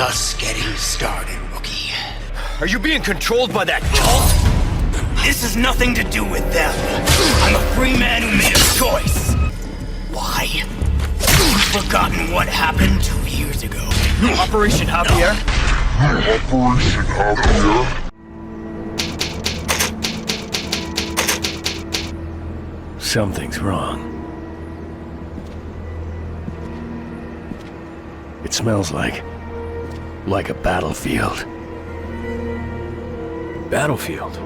Just getting started, rookie. Are you being controlled by that cult? This has nothing to do with them. I'm a free man who made a choice. Why? You've forgotten what happened 2 years ago. Operation Javier? Operation Javier? Something's wrong. It smells like a battlefield. Battlefield?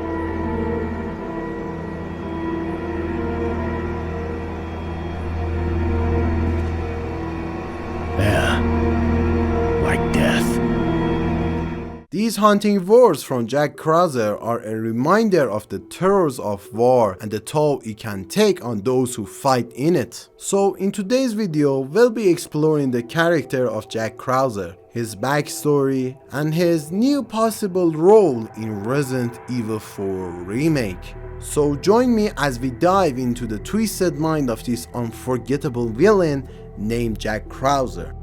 Yeah, like death. These haunting words from Jack Krauser are a reminder of the terrors of war and the toll it can take on those who fight in it. So in today's video, we'll be exploring the character of Jack Krauser, his backstory, and his new possible role in Resident Evil 4 Remake. So join me as we dive into the twisted mind of this unforgettable villain named Jack Krauser.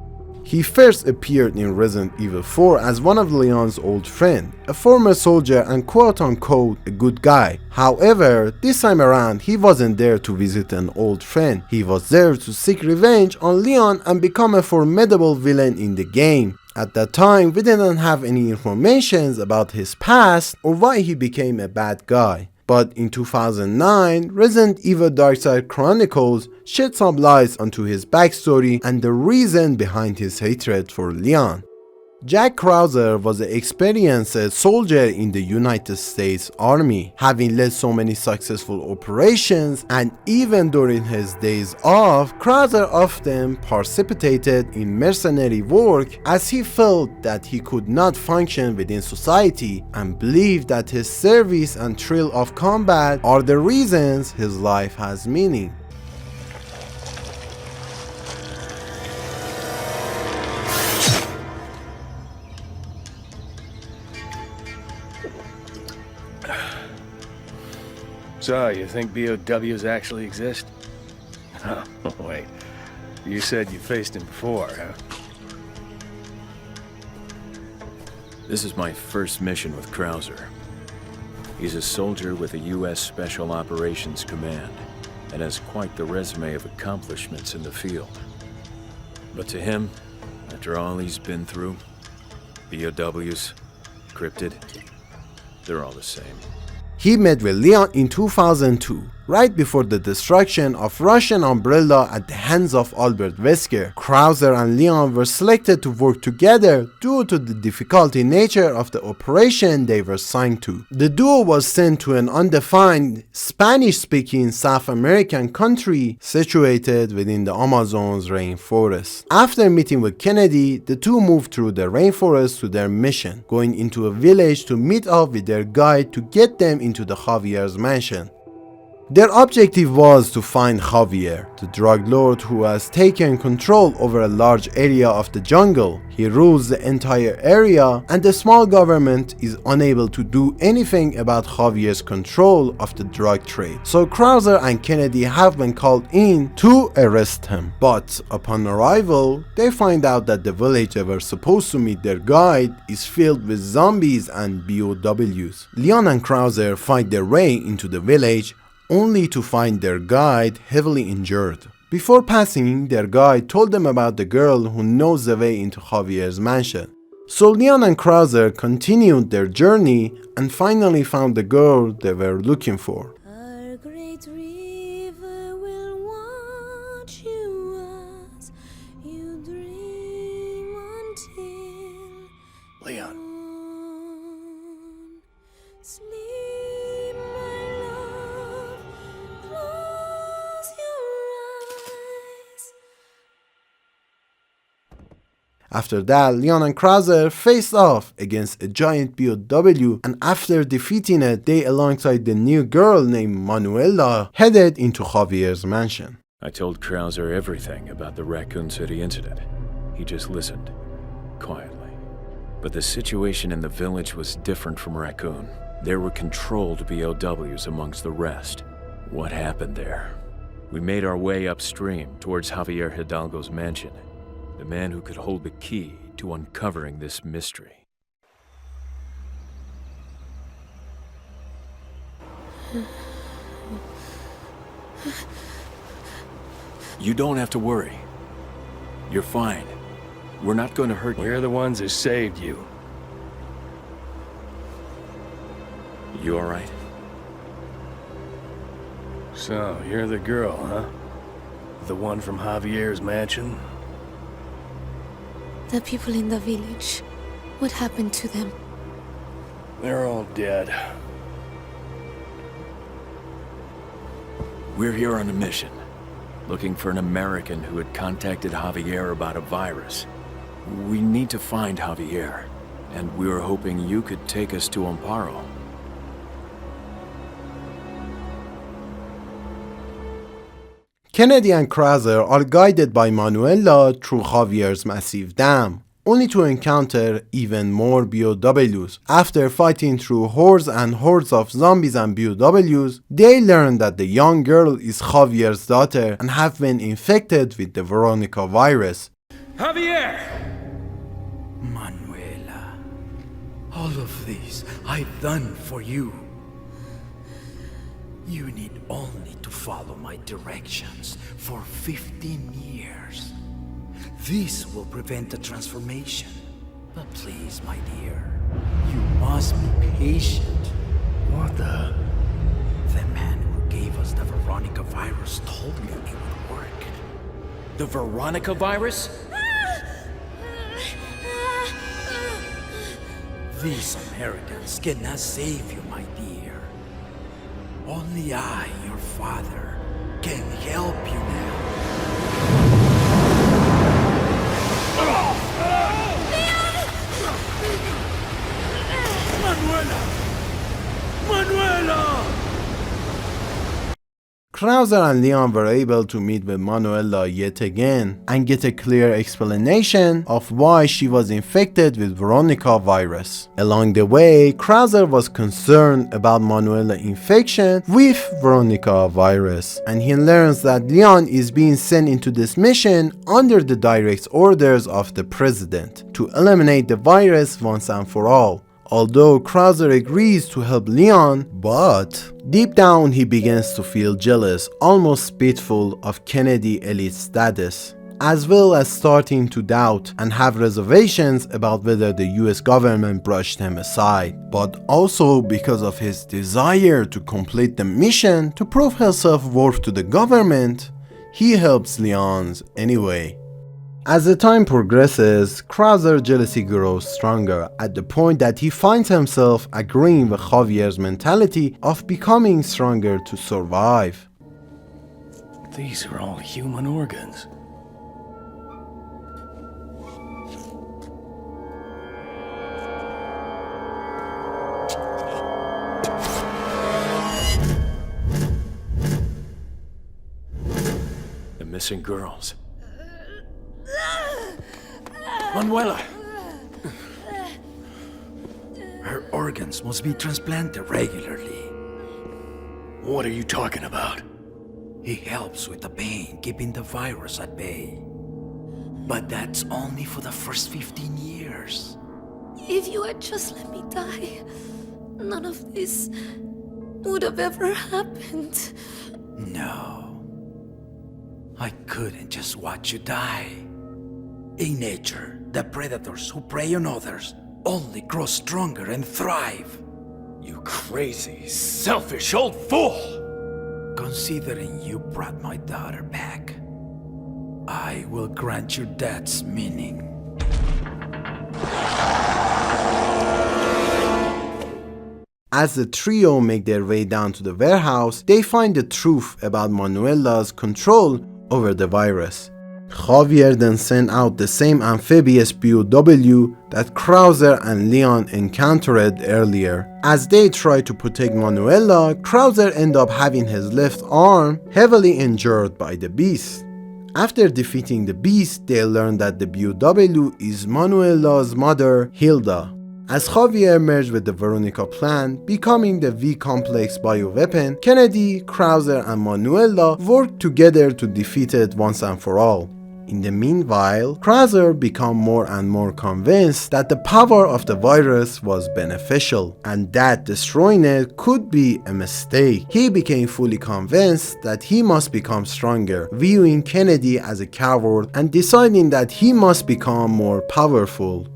He first appeared in Resident Evil 4 as one of Leon's old friends, a former soldier and quote-unquote a good guy. However, this time around he wasn't there to visit an old friend, he was there to seek revenge on Leon and become a formidable villain in the game. At that time, we didn't have any information about his past or why he became a bad guy. But in 2009, Resident Evil Darkside Chronicles shed some light onto his backstory and the reason behind his hatred for Leon. Jack Krauser was an experienced soldier in the United States Army, having led so many successful operations, and even during his days off, Krauser often participated in mercenary work as he felt that he could not function within society and believed that his service and thrill of combat are the reasons his life has meaning. So, you think BOWs actually exist? Oh, wait. You said you faced him before, huh? This is my first mission with Krauser. He's a soldier with the U.S. Special Operations Command and has quite the resume of accomplishments in the field. But to him, after all he's been through, BOWs, cryptid, they're all the same. He met with Leon in 2002, right before the destruction of Russian Umbrella at the hands of Albert Wesker. Krauser and Leon were selected to work together due to the difficult nature of the operation they were signed to. The duo was sent to an undefined Spanish-speaking South American country situated within the Amazon's rainforest. After meeting with Kennedy, the two moved through the rainforest to their mission, going into a village to meet up with their guide to get them into the Javier's mansion. Their objective was to find Javier, the drug lord who has taken control over a large area of the jungle. He rules the entire area and the small government is unable to do anything about Javier's control of the drug trade. So Krauser and Kennedy have been called in to arrest him. But upon arrival, they find out that the village they were supposed to meet their guide is filled with zombies and BOWs. Leon and Krauser fight their way into the village only to find their guide heavily injured. Before passing, their guide told them about the girl who knows the way into Javier's mansion. So Leon and Krauser continued their journey and finally found the girl they were looking for. Our great river will watch you as you dream until Leon. sleep, my love. Close your eyes. After that, Leon and Krauser faced off against a giant BOW, and after defeating it, they alongside the new girl named Manuela headed into Javier's mansion. I told Krauser everything about the Raccoon City incident. He just listened, quietly. But the situation in the village was different from Raccoon. There were controlled BOWs amongst the rest. What happened there? We made our way upstream towards Javier Hidalgo's mansion. The man who could hold the key to uncovering this mystery. You don't have to worry. You're fine. We're not going to hurt you. We're the ones who saved you. You all right? So, you're the girl, huh? The one from Javier's mansion? The people in the village. What happened to them? They're all dead. We're here on a mission, looking for an American who had contacted Javier about a virus. We need to find Javier, and we were hoping you could take us to Amparo. Kennedy and Krauser are guided by Manuela through Javier's massive dam, only to encounter even more BOWs. After fighting through hordes and hordes of zombies and BOWs, they learn that the young girl is Javier's daughter and have been infected with the Veronica virus. Javier! Manuela, all of this I've done for you. You need only to follow my directions for 15 years. This will prevent the transformation. But please, my dear, you must be patient. What the? The man who gave us the Veronica virus told me it would work. The Veronica virus? These Americans cannot save you, my dear. Only I, your father, can help you now. Manuela! Manuela! Krauser and Leon were able to meet with Manuela yet again and get a clear explanation of why she was infected with Veronica virus. Along the way, Krauser was concerned about Manuela's infection with Veronica virus, and he learns that Leon is being sent into this mission under the direct orders of the president to eliminate the virus once and for all. Although Krauser agrees to help Leon, but deep down he begins to feel jealous, almost spiteful of Kennedy elite status, as well as starting to doubt and have reservations about whether the US government brushed him aside, but also because of his desire to complete the mission to prove his self-worth to the government, he helps Leon's anyway. As the time progresses, Krauser's jealousy grows stronger at the point that he finds himself agreeing with Javier's mentality of becoming stronger to survive. These are all human organs. The missing girls. Manuela! Her organs must be transplanted regularly. What are you talking about? He helps with the pain, keeping the virus at bay. But that's only for the first 15 years. If you had just let me die, none of this would have ever happened. No. I couldn't just watch you die. In nature, the predators who prey on others only grow stronger and thrive. You crazy, selfish old fool! Considering you brought my daughter back, I will grant your dad's meaning. As the trio make their way down to the warehouse, they find the truth about Manuela's control over the virus. Javier then sent out the same amphibious BOW that Krauser and Leon encountered earlier. As they try to protect Manuela, Krauser ends up having his left arm heavily injured by the beast. After defeating the beast, they learn that the BOW is Manuela's mother, Hilda. As Javier merged with the Veronica plan, becoming the V-complex bioweapon, Kennedy, Krauser, and Manuela worked together to defeat it once and for all. In the meanwhile, Krauser became more and more convinced that the power of the virus was beneficial and that destroying it could be a mistake. He became fully convinced that he must become stronger, viewing Kennedy as a coward and deciding that he must become more powerful.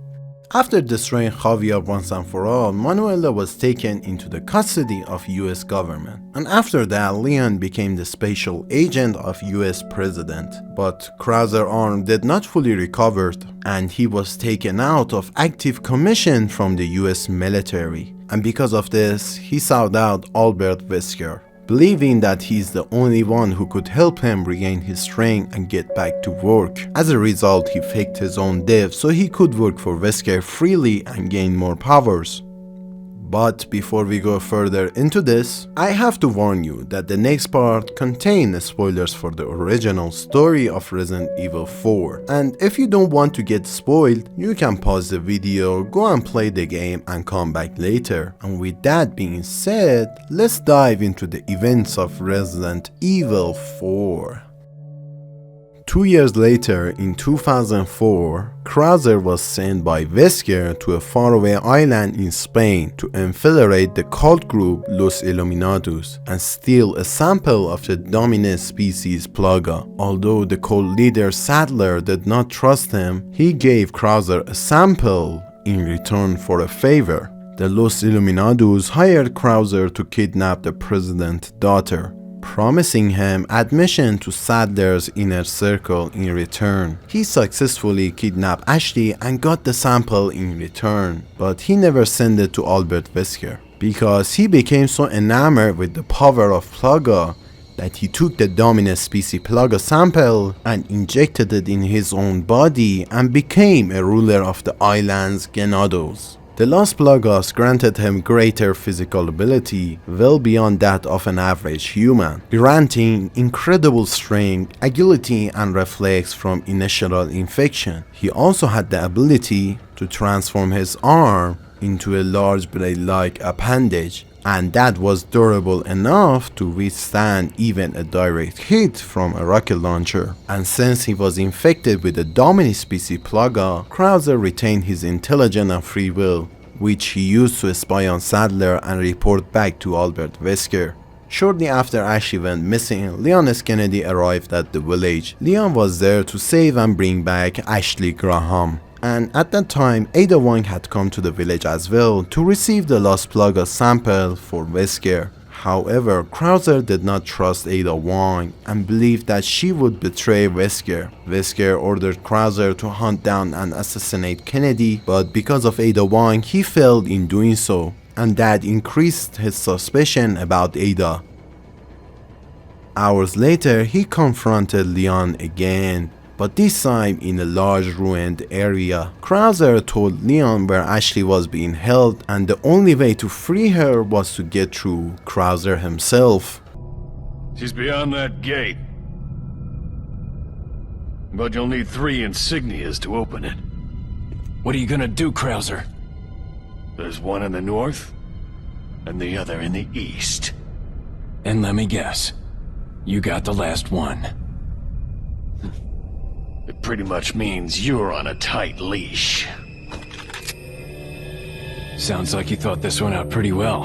After destroying Javier once and for all, Manuela was taken into the custody of US government. And after that, Leon became the special agent of US president. But Krauser's arm did not fully recover and he was taken out of active commission from the US military. And because of this, he sought out Albert Wesker, believing that he's the only one who could help him regain his strength and get back to work. As a result, he faked his own death so he could work for Wesker freely and gain more powers. But before we go further into this, I have to warn you that the next part contains spoilers for the original story of Resident Evil 4. And if you don't want to get spoiled, you can pause the video, go and play the game and come back later. And with that being said, let's dive into the events of Resident Evil 4. 2 years later, in 2004, Krauser was sent by Wesker to a faraway island in Spain to infiltrate the cult group Los Illuminados and steal a sample of the dominant species Plaga. Although the cult leader Sadler did not trust him, he gave Krauser a sample in return for a favor. The Los Illuminados hired Krauser to kidnap the president's daughter, promising him admission to Sadler's inner circle in return. He successfully kidnapped Ashley and got the sample in return, but he never sent it to Albert Wesker because he became so enamored with the power of Plaga that he took the dominant species Plaga sample and injected it in his own body and became a ruler of the island's Genados. The Los Plagas granted him greater physical ability, well beyond that of an average human, granting incredible strength, agility and reflex from initial infection. He also had the ability to transform his arm into a large blade-like appendage, and that was durable enough to withstand even a direct hit from a rocket launcher. And since he was infected with the dominant species Plaga, Krauser retained his intelligence and free will, which he used to spy on Sadler and report back to Albert Wesker. Shortly after Ashley went missing, Leon S. Kennedy arrived at the village. Leon was there to save and bring back Ashley Graham. And at that time, Ada Wong had come to the village as well to receive the Las Plagas sample for Wesker. However, Krauser did not trust Ada Wong and believed that she would betray Wesker. Wesker ordered Krauser to hunt down and assassinate Kennedy, but because of Ada Wong, he failed in doing so, and that increased his suspicion about Ada. Hours later, he confronted Leon again, but this time in a large ruined area. Krauser told Leon where Ashley was being held and the only way to free her was to get through Krauser himself. She's beyond that gate. But you'll need 3 insignias to open it. What are you gonna do, Krauser? There's one in the north, and the other in the east. And let me guess, you got the last one. It pretty much means you're on a tight leash. Sounds like you thought this one out pretty well.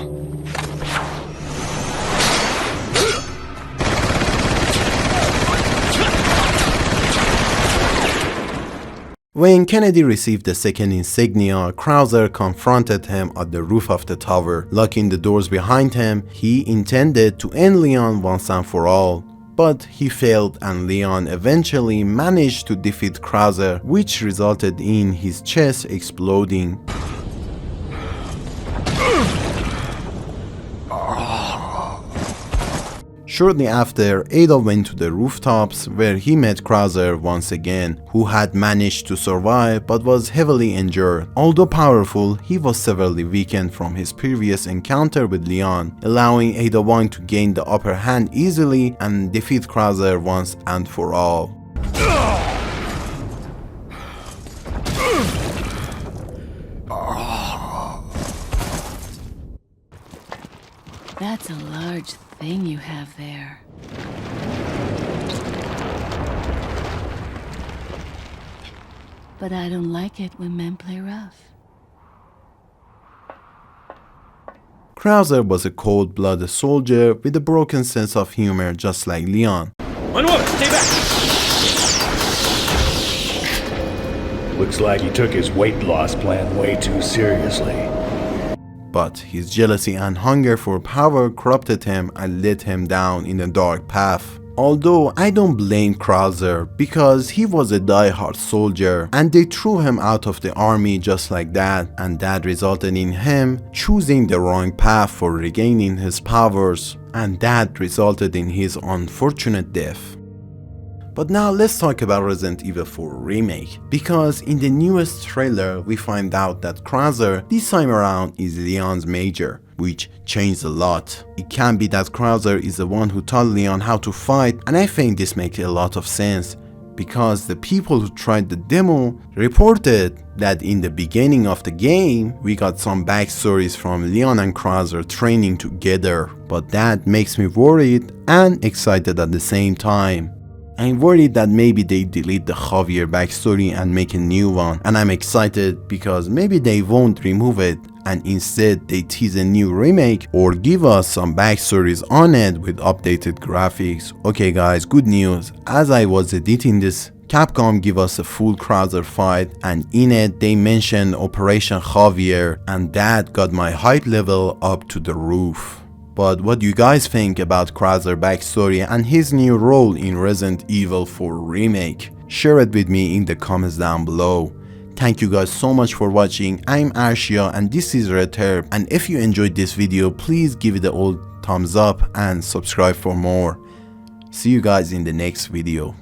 When Kennedy received the second insignia, Krauser confronted him at the roof of the tower. Locking the doors behind him, he intended to end Leon once and for all. But he failed and Leon eventually managed to defeat Krauser, which resulted in his chest exploding. Shortly after, Ada went to the rooftops where he met Krauser once again, who had managed to survive but was heavily injured. Although powerful, he was severely weakened from his previous encounter with Leon, allowing Ada Wong to gain the upper hand easily and defeat Krauser once and for all. That's a large thing you have there. but I don't like it when men play rough. Krauser was a cold-blooded soldier with a broken sense of humor just like Leon. One woman, stay back! Looks like he took his weight loss plan way too seriously. But his jealousy and hunger for power corrupted him and led him down in a dark path. Although I don't blame Krauser because he was a die-hard soldier and they threw him out of the army just like that, and that resulted in him choosing the wrong path for regaining his powers, and that resulted in his unfortunate death. But now let's talk about Resident Evil 4 Remake, because in the newest trailer we find out that Krauser this time around is Leon's major, which changed a lot. It can be that Krauser is the one who taught Leon how to fight, and I think this makes a lot of sense, because the people who tried the demo reported that in the beginning of the game we got some backstories from Leon and Krauser training together, but that makes me worried and excited at the same time. I'm worried that maybe they delete the Javier backstory and make a new one, and I'm excited because maybe they won't remove it and instead they tease a new remake or give us some backstories on it with updated graphics. Okay guys, good news. As I was editing this, Capcom give us a full Krauser fight, and in it they mentioned Operation Javier, and that got my hype level up to the roof. But what do you guys think about Krauser backstory and his new role in Resident Evil 4 Remake? Share it with me in the comments down below. Thank you guys so much for watching. I'm Arshia and this is Red Herb, and if you enjoyed this video, please give it the old thumbs up and subscribe for more. See you guys in the next video.